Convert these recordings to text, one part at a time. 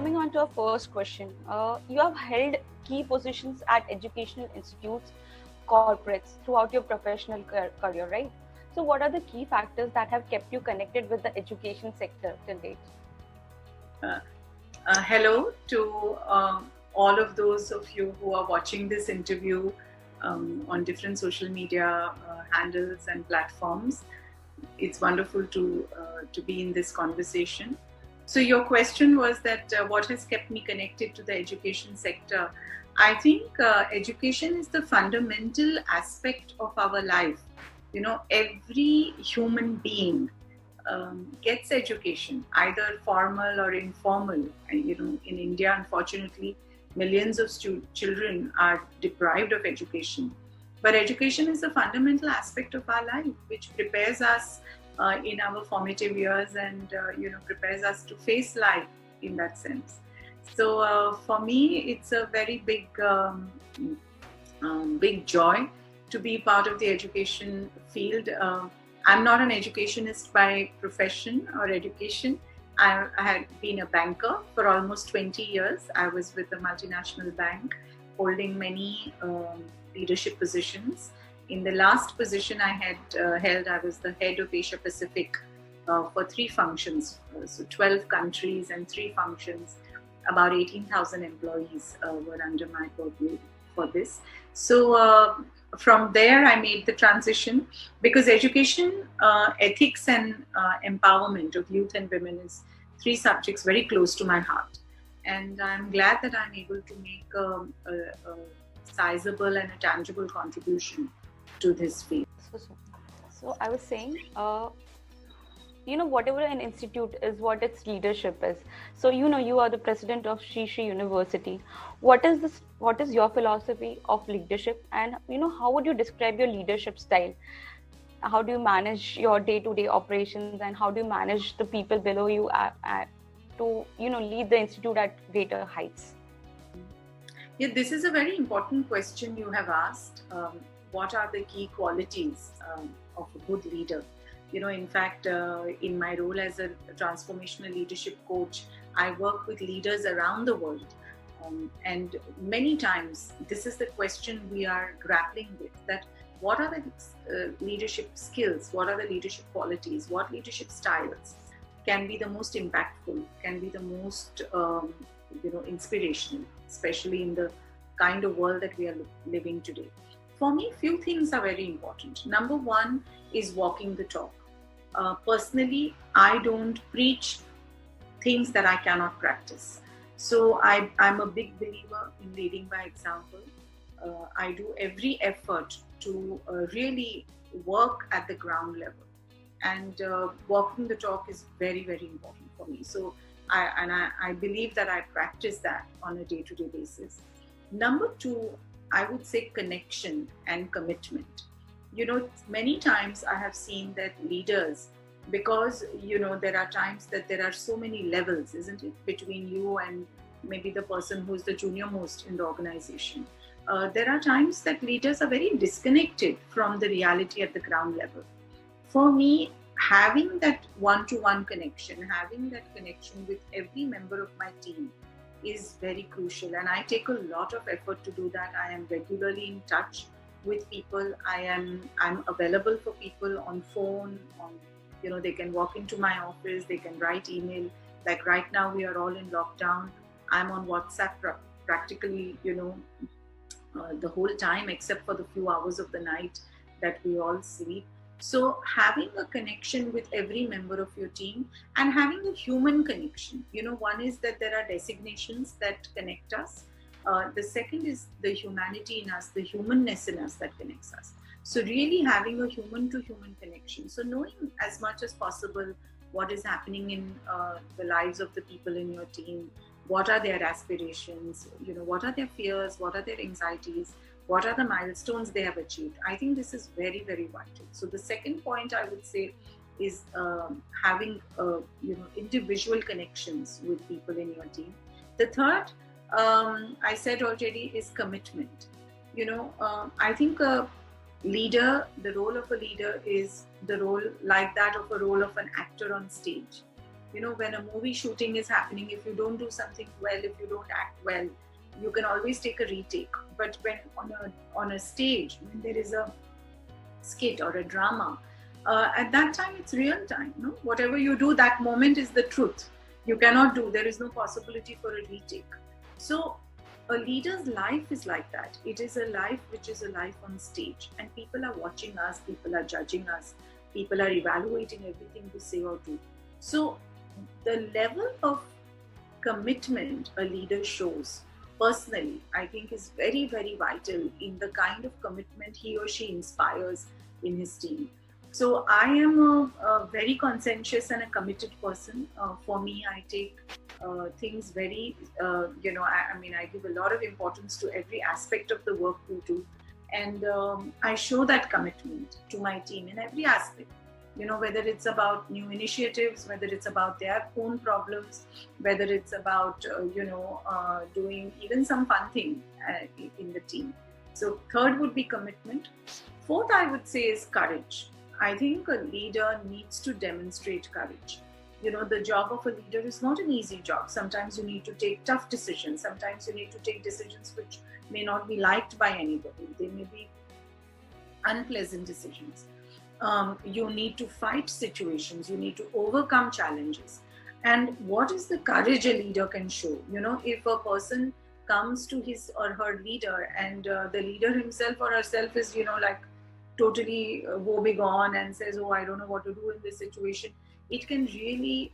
coming on to our first question. You have held key positions at educational institutes, corporates throughout your professional career, right? So, what are the key factors that have kept you connected with the education sector till date? Hello to all of those of you who are watching this interview on different social media handles and platforms. It's wonderful to be in this conversation. So your question was that what has kept me connected to the education sector? I think education is the fundamental aspect of our life. You know, every human being gets education, either formal or informal. And, you know, in India, unfortunately, millions of children are deprived of education. But education is a fundamental aspect of our life, which prepares us in our formative years and prepares us to face life in that sense. So for me, it's a very big joy to be part of the education field. I'm not an educationist by profession or education. I had been a banker for almost 20 years. I was with a multinational bank holding many leadership positions. In the last position I had held, I was the head of Asia Pacific for 3 functions. So 12 countries and 3 functions. About 18,000 employees were under my purview for this. So from there, I made the transition because education, ethics, and empowerment of youth and women is 3 subjects very close to my heart. And I'm glad that I'm able to make a sizable and a tangible contribution to this field. So I was saying, whatever an institute is, what its leadership is. So, you are the president of Sri University. What is your philosophy of leadership, and how would you describe your leadership style? How do you manage your day-to-day operations, and how do you manage the people below you to lead the institute at greater heights? Yeah, this is a very important question you have asked. What are the key qualities of a good leader? In fact, in my role as a transformational leadership coach, I work with leaders around the world. And many times, this is the question we are grappling with, that what are the leadership skills, what are the leadership qualities, what leadership styles can be the most impactful, can be the most inspirational, especially in the kind of world that we are living today. For me, few things are very important. Number 1 is walking the talk. Personally, I don't preach things that I cannot practice. So I'm a big believer in leading by example. I do every effort to really work at the ground level. And walking the talk is very, very important for me. So I believe that I practice that on a day-to-day basis. Number 2, I would say connection and commitment. Many times I have seen that leaders, because, there are times that there are so many levels, isn't it, between you and maybe the person who's the junior most in the organization. There are times that leaders are very disconnected from the reality at the ground level. For me, having that one-to-one connection, having that connection with every member of my team is very crucial. And I take a lot of effort to do that. I am regularly in touch with people. I'm available for people on phone, they can walk into my office, they can write email. Like right now we are all in lockdown. I'm on WhatsApp practically, the whole time except for the few hours of the night that we all sleep. So having a connection with every member of your team and having a human connection. One is that there are designations that connect us. The second is the humanity in us, the humanness in us that connects us. So really having a human-to-human connection. So knowing as much as possible what is happening in the lives of the people in your team, what are their aspirations, what are their fears, what are their anxieties, what are the milestones they have achieved. I think this is very, very vital. So the second point I would say is having individual connections with people in your team. The third, I said already, is commitment. I think a leader, the role of a leader is the role like that of a role of an actor on stage. when a movie shooting is happening, if you don't do something well, if you don't act well, you can always take a retake. But when on a stage, when there is a skit or a drama, at that time it's real time. No, whatever you do, that moment is the truth. You cannot do. There is no possibility for a retake. So a leader's life is like that. It is a life which is a life on stage, and people are watching us, people are judging us, people are evaluating everything we say or do. So the level of commitment a leader shows, personally, I think is very, very vital in the kind of commitment he or she inspires in his team. So I am a very conscientious and a committed person. For me, I take things very, I give a lot of importance to every aspect of the work we do. And I show that commitment to my team in every aspect. Whether it's about new initiatives, whether it's about their own problems, whether it's about, doing even some fun thing in the team. So third would be commitment. Fourth, I would say, is courage. I think a leader needs to demonstrate courage. The job of a leader is not an easy job. Sometimes you need to take tough decisions. Sometimes you need to take decisions which may not be liked by anybody. They may be unpleasant decisions. You need to fight situations. You need to overcome challenges. And what is the courage a leader can show? If a person comes to his or her leader, and the leader himself or herself is, totally woebegone and says, "Oh, I don't know what to do in this situation," it can really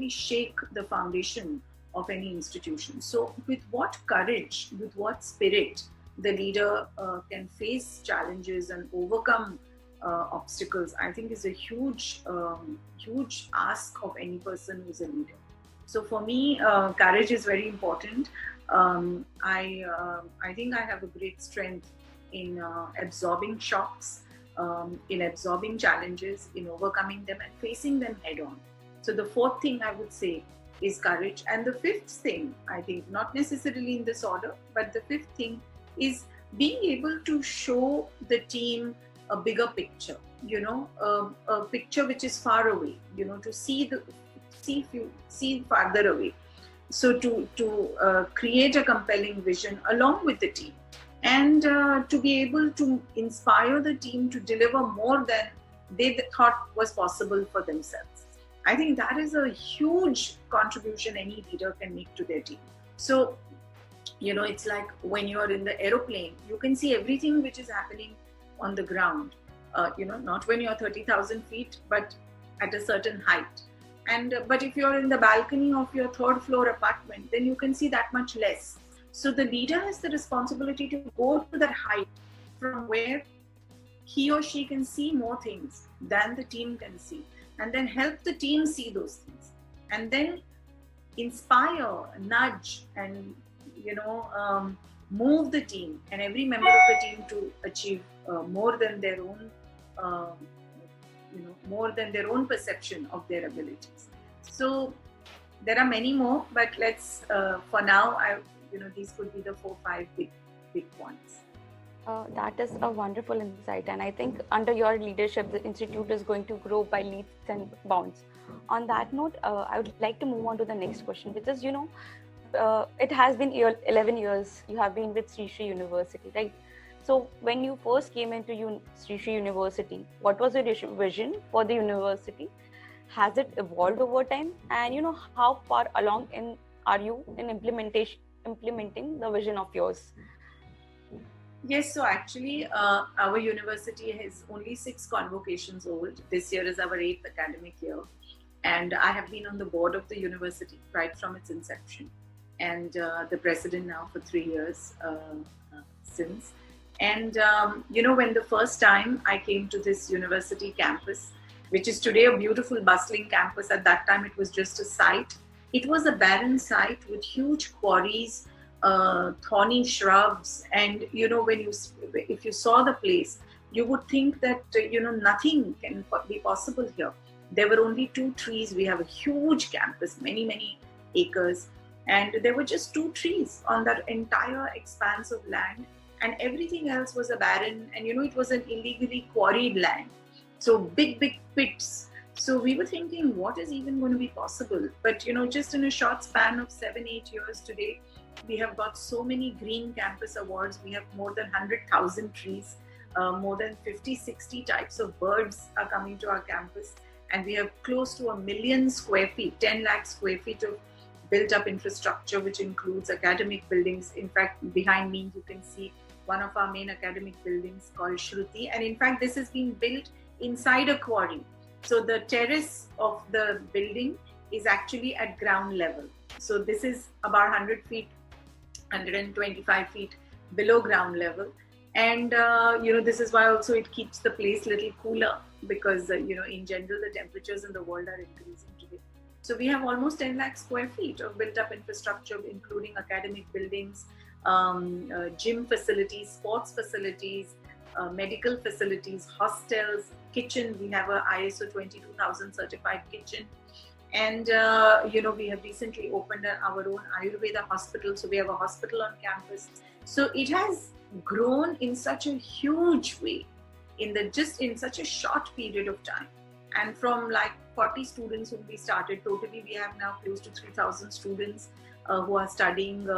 shake the foundation of any institution. So, with what courage, with what spirit the leader can face challenges and overcome obstacles, I think is a huge ask of any person who's a leader. So for me, courage is very important. I think I have a great strength in absorbing shocks, in absorbing challenges, in overcoming them and facing them head on. So the fourth thing I would say is courage. And the fifth thing, I think, not necessarily in this order, but the fifth thing is being able to show the team a bigger picture, a picture which is far away, to see farther away. So to create a compelling vision along with the team, and to be able to inspire the team to deliver more than they thought was possible for themselves. I think that is a huge contribution any leader can make to their team. So, it's like when you're in the aeroplane, you can see everything which is happening on the ground, not when you're 30,000 feet, but at a certain height. And but if you're in the balcony of your third floor apartment, then you can see that much less. So the leader has the responsibility to go to that height from where he or she can see more things than the team can see, and then help the team see those things, and then inspire, nudge, and move the team and every member of the team to achieve more than their own perception of their abilities. So there are many more, but let's for now, these could be the 4-5 big points. That is a wonderful insight, and I think under your leadership, the institute is going to grow by leaps and bounds. On that note, I would like to move on to the next question, which is, it has been 11 years you have been with Sri Sri University, right? So when you first came into Sri Sri University, what was your vision for the university? Has it evolved over time? And how far along are you in implementing the vision of yours? Yes, so actually our university is only 6 convocations old. This year is our 8th academic year. And I have been on the board of the university right from its inception, and the president now for 3 years since. And, when the first time I came to this university campus, which is today a beautiful bustling campus, at that time it was just a site. It was a barren site with huge quarries, thorny shrubs, and if you saw the place, you would think that nothing can be possible here. There were only 2 trees. We have a huge campus, many acres, and there were just 2 trees on that entire expanse of land, and everything else was a barren, and it was an illegally quarried land. So big pits. So we were thinking, what is even going to be possible? But just in a short span of 7-8 years today, we have got so many green campus awards. We have more than 100,000 trees, more than 50-60 types of birds are coming to our campus, and we have close to 1 million square feet, 10 lakh square feet of built up infrastructure, which includes academic buildings. In fact, behind me you can see one of our main academic buildings called Shruti, and in fact this is being built inside a quarry. So the terrace of the building is actually at ground level. So this is about 100 feet, 125 feet below ground level. And this is why also it keeps the place little cooler, because in general the temperatures in the world are increasing today. So we have almost 10 lakh square feet of built up infrastructure, including academic buildings, gym facilities, sports facilities, medical facilities, hostels, kitchen. We have a ISO 22000 certified kitchen. And we have recently opened our own Ayurveda hospital. So we have a hospital on campus. So it has grown in such a huge way in such a short period of time. And from like 40 students whom we started, totally we have now close to 3,000 students who are studying,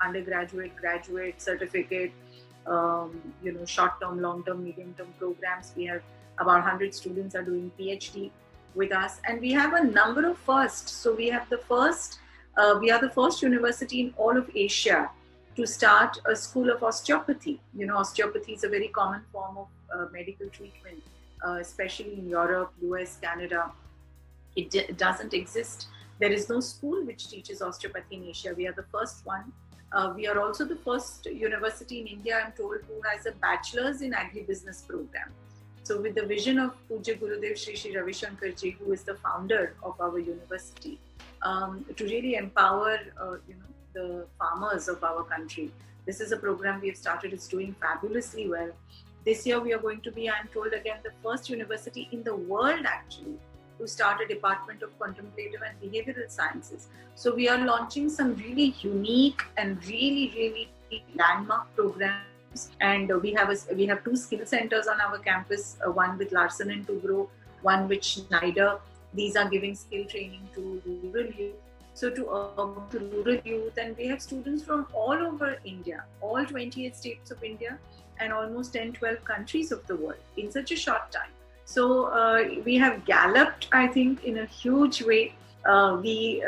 undergraduate, graduate, certificate, short-term, long-term, medium-term programs. We have about 100 students are doing PhD with us, and we have a number of firsts. So we are the first university in all of Asia to start a school of osteopathy. Osteopathy is a very common form of medical treatment, especially in Europe, US, Canada. It doesn't exist. There is no school which teaches osteopathy in Asia. We are the first one. We are also the first university in India, I'm told, who has a bachelor's in agribusiness program. So with the vision of Pujya Gurudev Shri Shri Ravi Shankar Ji, who is the founder of our university, to really empower the farmers of our country. This is a program we have started. It's doing fabulously well. This year we are going to be, I'm told again, the first university in the world actually to start a department of contemplative and behavioral sciences. So we are launching some really unique and really, really landmark programs. And we have 2 skill centers on our campus, one with Larsen and Toubro, one with Schneider. These are giving skill training to rural youth. So to rural youth, and we have students from all over India, all 28 states of India, and almost 10-12 countries of the world in such a short time. So we have galloped, I think, in a huge way. We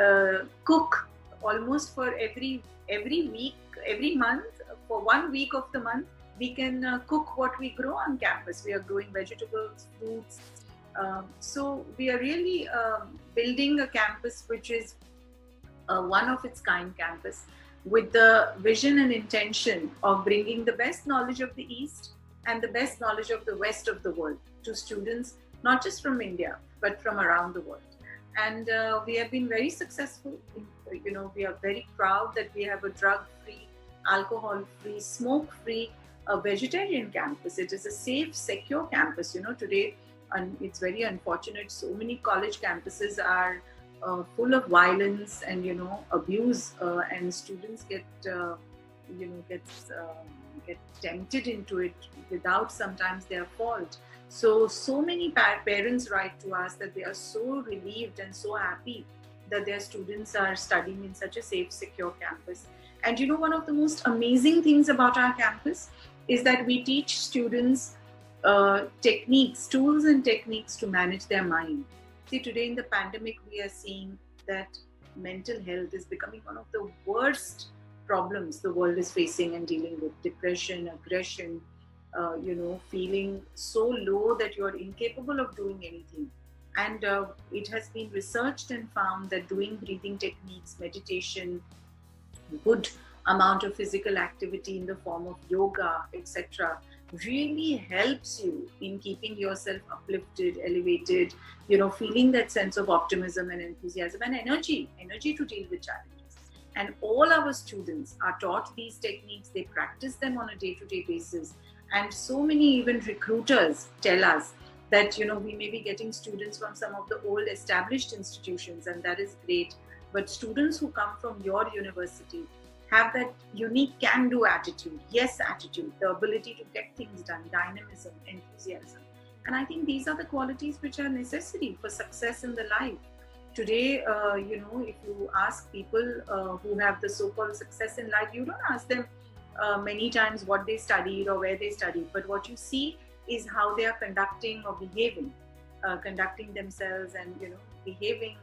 cook almost for every week, every month. For 1 week of the month, we can cook what we grow on campus. We are growing vegetables, fruits. So we are really building a campus which is one of its kind campus, with the vision and intention of bringing the best knowledge of the East and the best knowledge of the West of the world to students, not just from India, but from around the world. And we have been very successful. We are very proud that we have a drug-free, alcohol-free, smoke-free, vegetarian campus. It is a safe, secure campus. Today, and it's very unfortunate, so many college campuses are full of violence and abuse, and students get tempted into it without sometimes their fault. So many parents write to us that they are so relieved and so happy that their students are studying in such a safe, secure campus. And one of the most amazing things about our campus is that we teach students tools and techniques to manage their mind. See, today in the pandemic, we are seeing that mental health is becoming one of the worst problems the world is facing and dealing with. Depression, aggression, feeling so low that you are incapable of doing anything. And it has been researched and found that doing breathing techniques, meditation, good amount of physical activity in the form of yoga, etc., really helps you in keeping yourself uplifted, elevated, feeling that sense of optimism and enthusiasm and energy to deal with challenges. And all our students are taught these techniques. They practice them on a day-to-day basis. And so many even recruiters tell us that, we may be getting students from some of the old established institutions, and that is great. But students who come from your university have that unique can-do attitude, yes attitude, the ability to get things done, dynamism, enthusiasm. And I think these are the qualities which are necessary for success in the life. Today, if you ask people who have the so-called success in life, you don't ask them many times what they studied or where they studied, but what you see is how they are conducting or behaving, conducting themselves, and behaving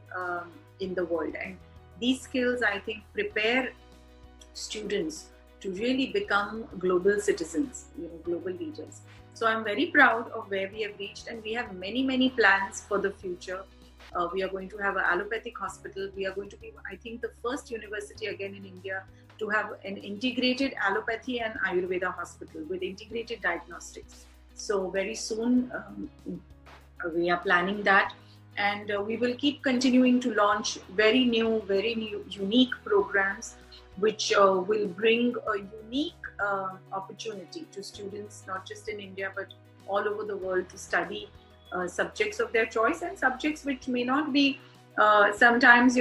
in the world. And these skills, I think, prepare students to really become global citizens, global leaders. So I'm very proud of where we have reached, and we have many plans for the future. We are going to have an allopathic hospital. We are going to be, I think, the first university again in India to have an integrated allopathy and Ayurveda hospital with integrated diagnostics. So very soon we are planning that, and we will keep continuing to launch very new, unique programs which will bring a unique opportunity to students, not just in India, but all over the world, to study subjects of their choice, and subjects which may not be sometimes,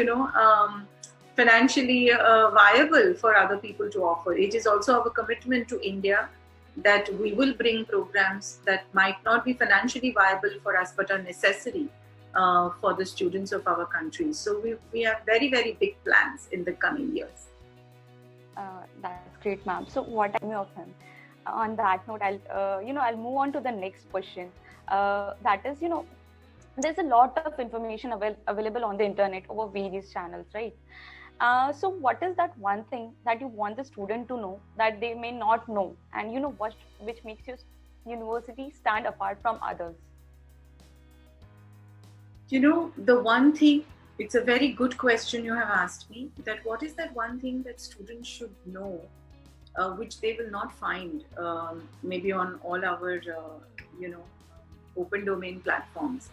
financially viable for other people to offer. It is also our commitment to India that we will bring programs that might not be financially viable for us, but are necessary for the students of our country. So we have very big plans in the coming years. That's great, ma'am. So what I know of him. On that note, I'll move on to the next question. That is, there's a lot of information available on the internet over various channels, right? So what is that one thing that you want the student to know that they may not know, and which makes your university stand apart from others? The one thing, it's a very good question you have asked me, that what is that one thing that students should know, which they will not find maybe on all our, open domain platforms.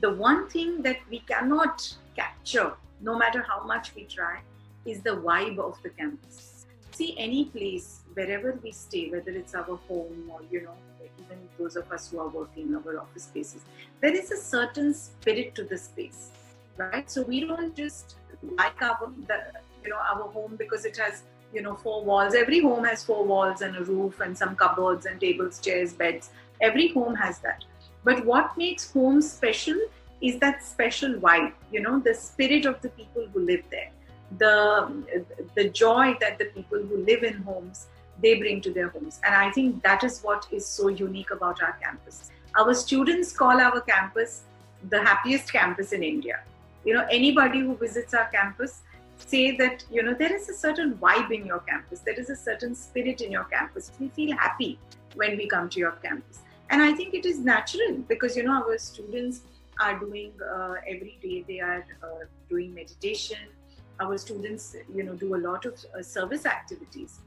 The one thing that we cannot capture, no matter how much we try, is the vibe of the campus. See, any place, wherever we stay, whether it's our home or, even those of us who are working in our office spaces, there is a certain spirit to the space, right? So we don't just like our home because it has, 4 walls. Every home has 4 walls and a roof and some cupboards and tables, chairs, beds. Every home has that. But what makes homes special is that special vibe, the spirit of the people who live there, the joy that the people who live in homes, they bring to their homes. And I think that is what is so unique about our campus. Our students call our campus the happiest campus in India. Anybody who visits our campus say that, there is a certain vibe in your campus. There is a certain spirit in your campus. We feel happy when we come to your campus. And I think it is natural because, our students are doing every day, they are doing meditation. Our students, do a lot of service activities.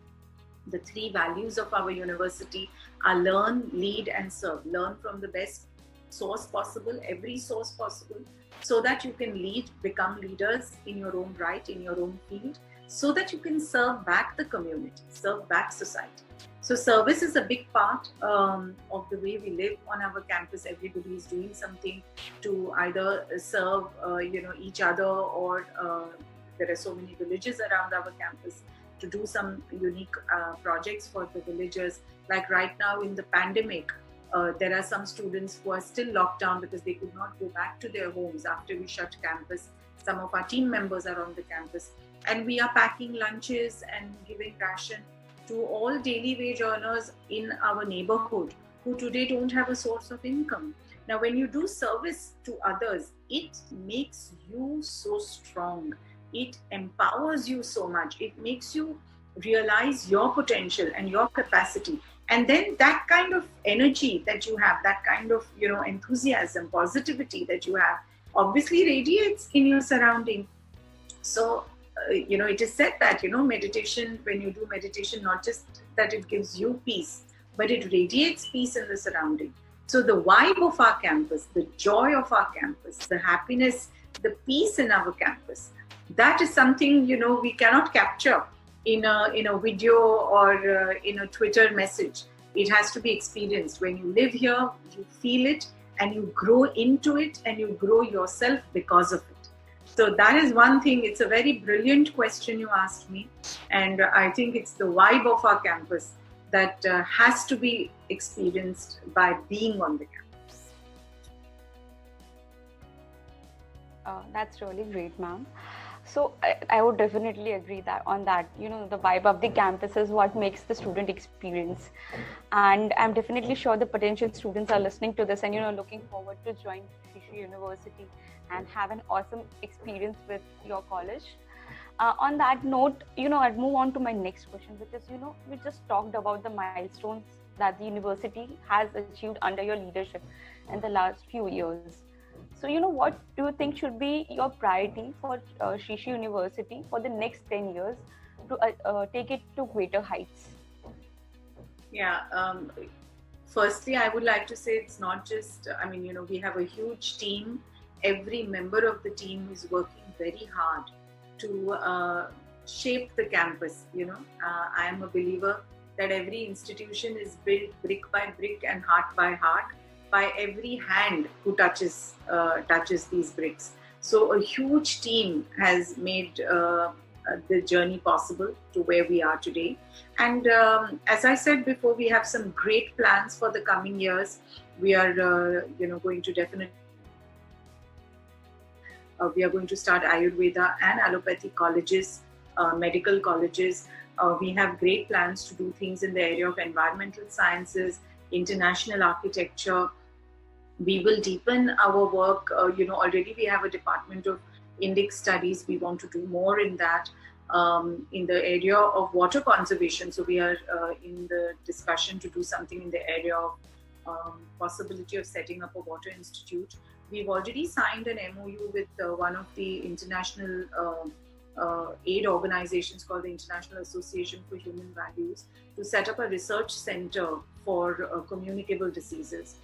The 3 values of our university are learn, lead, and serve. Learn from the best source possible, every source possible, so that you can lead, become leaders in your own right, in your own field, so that you can serve back the community, serve back society. So service is a big part of the way we live on our campus. Everybody is doing something to either serve, each other, or there are so many villages around our campus to do some unique projects for the villagers. Like right now in the pandemic, there are some students who are still locked down because they could not go back to their homes after we shut campus. Some of our team members are on the campus, and we are packing lunches and giving ration to all daily wage earners in our neighborhood who today don't have a source of income. Now, when you do service to others, it makes you so strong. It empowers you so much. It makes you realize your potential and your capacity. And then that kind of energy that you have, that kind of, enthusiasm, positivity that you have, obviously radiates in your surrounding. So, it is said that, meditation, when you do meditation, not just that it gives you peace, but it radiates peace in the surrounding. So the vibe of our campus, the joy of our campus, the happiness, the peace in our campus, that is something, we cannot capture in a video or in a Twitter message. It has to be experienced. When you live here, you feel it and you grow into it and you grow yourself because of it. So that is one thing. It's a very brilliant question you asked me. And I think it's the vibe of our campus that has to be experienced by being on the campus. That's really great, ma'am. So I would definitely agree that on that, the vibe of the campus is what makes the student experience. And I'm definitely sure the potential students are listening to this and, looking forward to join Shishu University and have an awesome experience with your college. On that note, I'd move on to my next question, which is, we just talked about the milestones that the university has achieved under your leadership in the last few years. So, what do you think should be your priority for Shishu University for the next 10 years to take it to greater heights? Yeah. Firstly, I would like to say it's not just, we have a huge team. Every member of the team is working very hard to shape the campus. I am a believer that every institution is built brick by brick and heart by heart by every hand who touches these bricks. So a huge team has made the journey possible to where we are today. And as I said before, we have some great plans for the coming years. We are, going to definitely. We are going to start Ayurveda and allopathic colleges, medical colleges. We have great plans to do things in the area of environmental sciences, international architecture. We will deepen our work. Already we have a department of Indic studies. We want to do more in that. In the area of water conservation. So we are in the discussion to do something in the area of possibility of setting up a water institute. We've already signed an MOU with one of the international aid organizations called the International Association for Human Values to set up a research center for communicable diseases.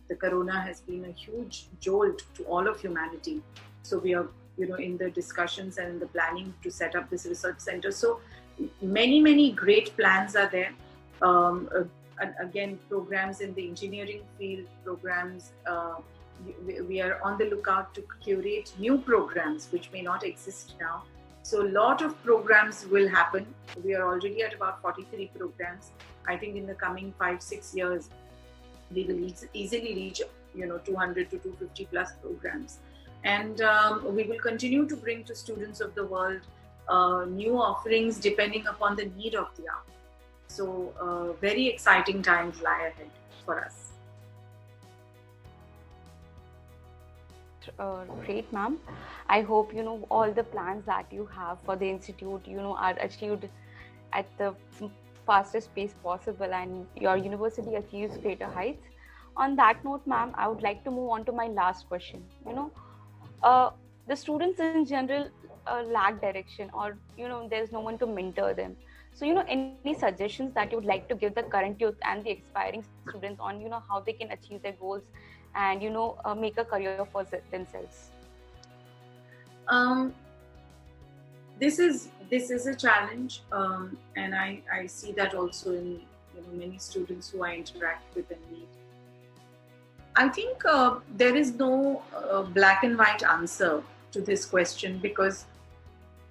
The corona has been a huge jolt to all of humanity. So we are in the discussions and the planning to set up this research center. So many great plans are there. Again, programs in the engineering field, programs, we are on the lookout to curate new programs which may not exist now. So a lot of programs will happen. We are already at about 43 programs. I think in the coming 5-6 years, we will easily reach 200 to 250 plus programs. And we will continue to bring to students of the world new offerings depending upon the need of the hour. So very exciting times lie ahead for us. Great, ma'am. I hope all the plans that you have for the institute are achieved at the fastest pace possible and your university achieves greater heights. On that note, ma'am, I would like to move on to my last question. The students in general lack direction, or there's no one to mentor them. So any suggestions that you would like to give the current youth and the aspiring students on how they can achieve their goals and make a career for themselves? This is a challenge, and I see that also in many students who I interact with and meet. I think there is no black and white answer to this question because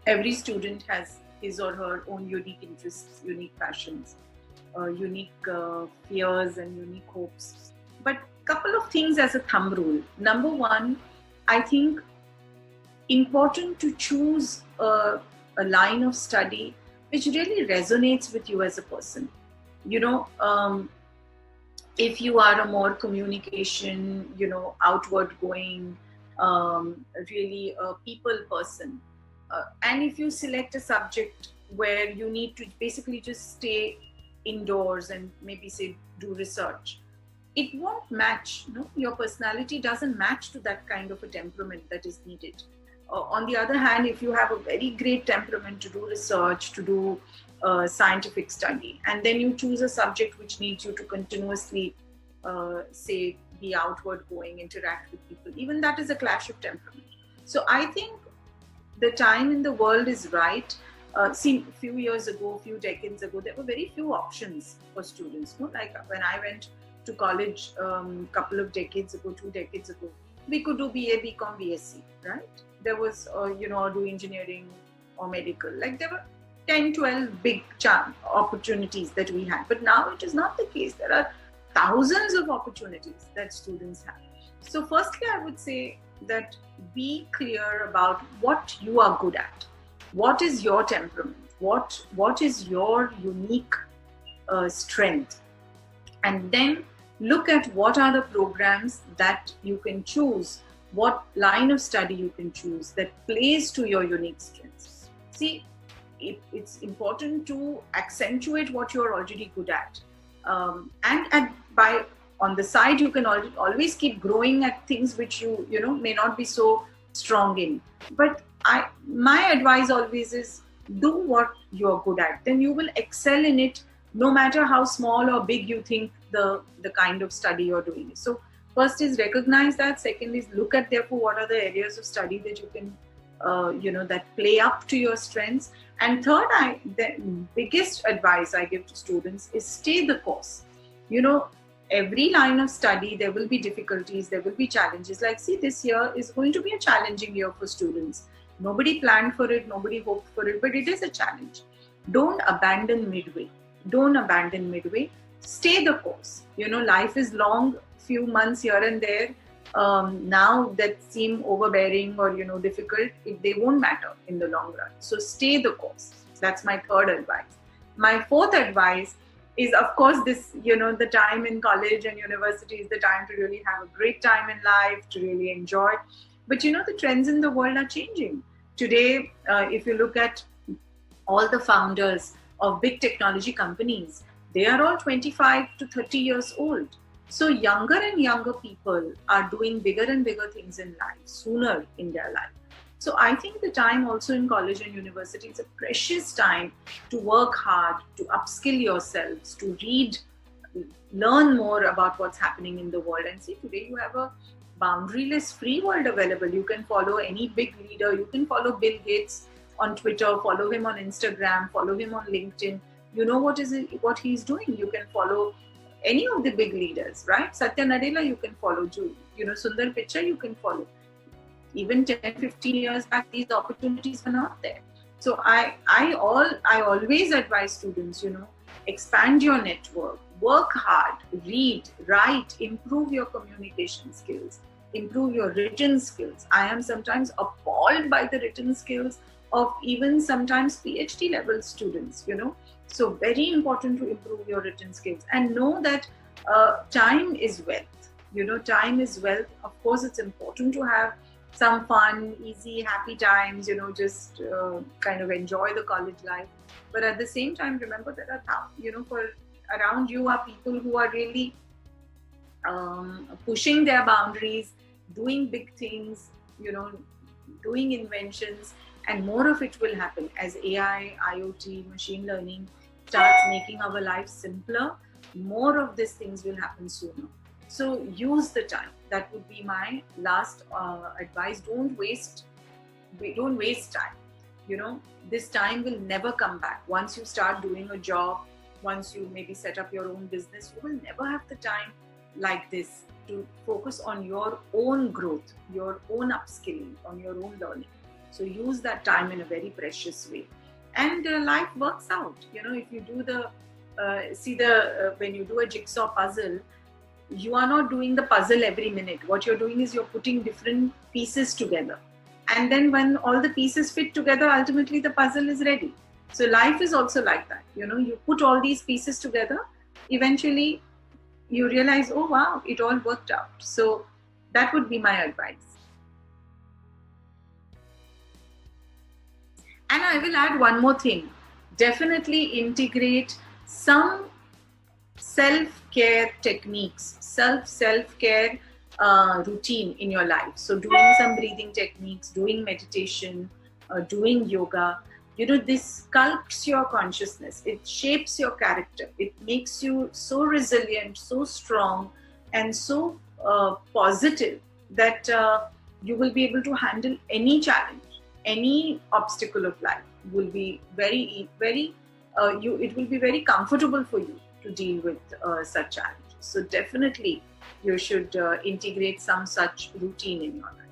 every student has his or her own unique interests, unique passions, unique fears and unique hopes. But couple of things as a thumb rule. Number one, I think important to choose a line of study which really resonates with you as a person. If you are a more communication, outward going, really a people person, and if you select a subject where you need to basically just stay indoors and maybe say do research, it won't match. Your personality doesn't match to that kind of a temperament that is needed. On the other hand, if you have a very great temperament to do research, to do scientific study, and then you choose a subject which needs you to continuously be outward going, interact with people, even that is a clash of temperament. So I think the time in the world is right. A few years ago, few decades ago, there were very few options for students. Like when I went to college couple of decades ago, 2 decades ago, we could do BA, BCom, BSc, right? There was, do engineering or medical. Like there were 10, 12 big opportunities that we had. But now it is not the case. There are thousands of opportunities that students have. So firstly, I would say that be clear about what you are good at. What is your temperament? What is your unique strength? And then look at what are the programs that you can choose, what line of study you can choose that plays to your unique strengths. See, it's important to accentuate what you're already good at, and by on the side you can always keep growing at things which you know may not be so strong in. But my advice always is, do what you're good at, then you will excel in it, no matter how small or big you think the kind of study you're doing is. So first is recognize that. Second is look at therefore what are the areas of study that you can that play up to your strengths. And third, the biggest advice I give to students is stay the course. Every line of study there will be difficulties, there will be challenges. Like, see, this year is going to be a challenging year for students. Nobody planned for it, nobody hoped for it, but it is a challenge. Don't abandon midway. Stay the course. Life is long. Few months here and there now that seem overbearing or difficult, they won't matter in the long run. So stay the course. That's my third advice. My fourth advice is, of course, this, the time in college and university is the time to really have a great time in life, to really enjoy. But the trends in the world are changing. Today, if you look at all the founders of big technology companies, they are all 25 to 30 years old. So younger and younger people are doing bigger and bigger things in life, sooner in their life. So I think the time also in college and university is a precious time to work hard, to upskill yourselves, to read, learn more about what's happening in the world. And see, today you have a boundaryless free world available. You can follow any big leader. You can follow Bill Gates on Twitter, follow him on Instagram, follow him on LinkedIn. You know what he's doing. You can follow any of the big leaders, right? Satya Nadella, you can follow. Sundar Pichai, you can follow. Even 10, 15 years back, these opportunities were not there. So I always advise students, expand your network, work hard, read, write, improve your communication skills, improve your written skills. I am sometimes appalled by the written skills of even sometimes PhD level students, So very important to improve your written skills, and know that time is wealth. Time is wealth. Of course, it's important to have some fun, easy, happy times, just kind of enjoy the college life. But at the same time, remember that for around you are people who are really pushing their boundaries, doing big things, doing inventions, and more of it will happen as AI, IoT, machine learning starts making our life simpler. More of these things will happen sooner. So use the time. That would be my last advice. Don't waste time. This time will never come back. Once you start doing a job, once you maybe set up your own business, you will never have the time like this to focus on your own growth, your own upskilling, on your own learning. So use that time in a very precious way. And life works out. If you do when you do a jigsaw puzzle, you are not doing the puzzle every minute. What you're doing is you're putting different pieces together. And then when all the pieces fit together, ultimately the puzzle is ready. So life is also like that. You put all these pieces together, eventually you realize, oh wow, it all worked out. So that would be my advice. And I will add one more thing. Definitely integrate some self-care techniques, self-care routine in your life. So doing some breathing techniques, doing meditation, doing yoga, this sculpts your consciousness. It shapes your character. It makes you so resilient, so strong, and so positive that you will be able to handle any challenge, any obstacle of life. Will be very, very. It will be very comfortable for you to deal with such challenges. So definitely, you should integrate some such routine in your life.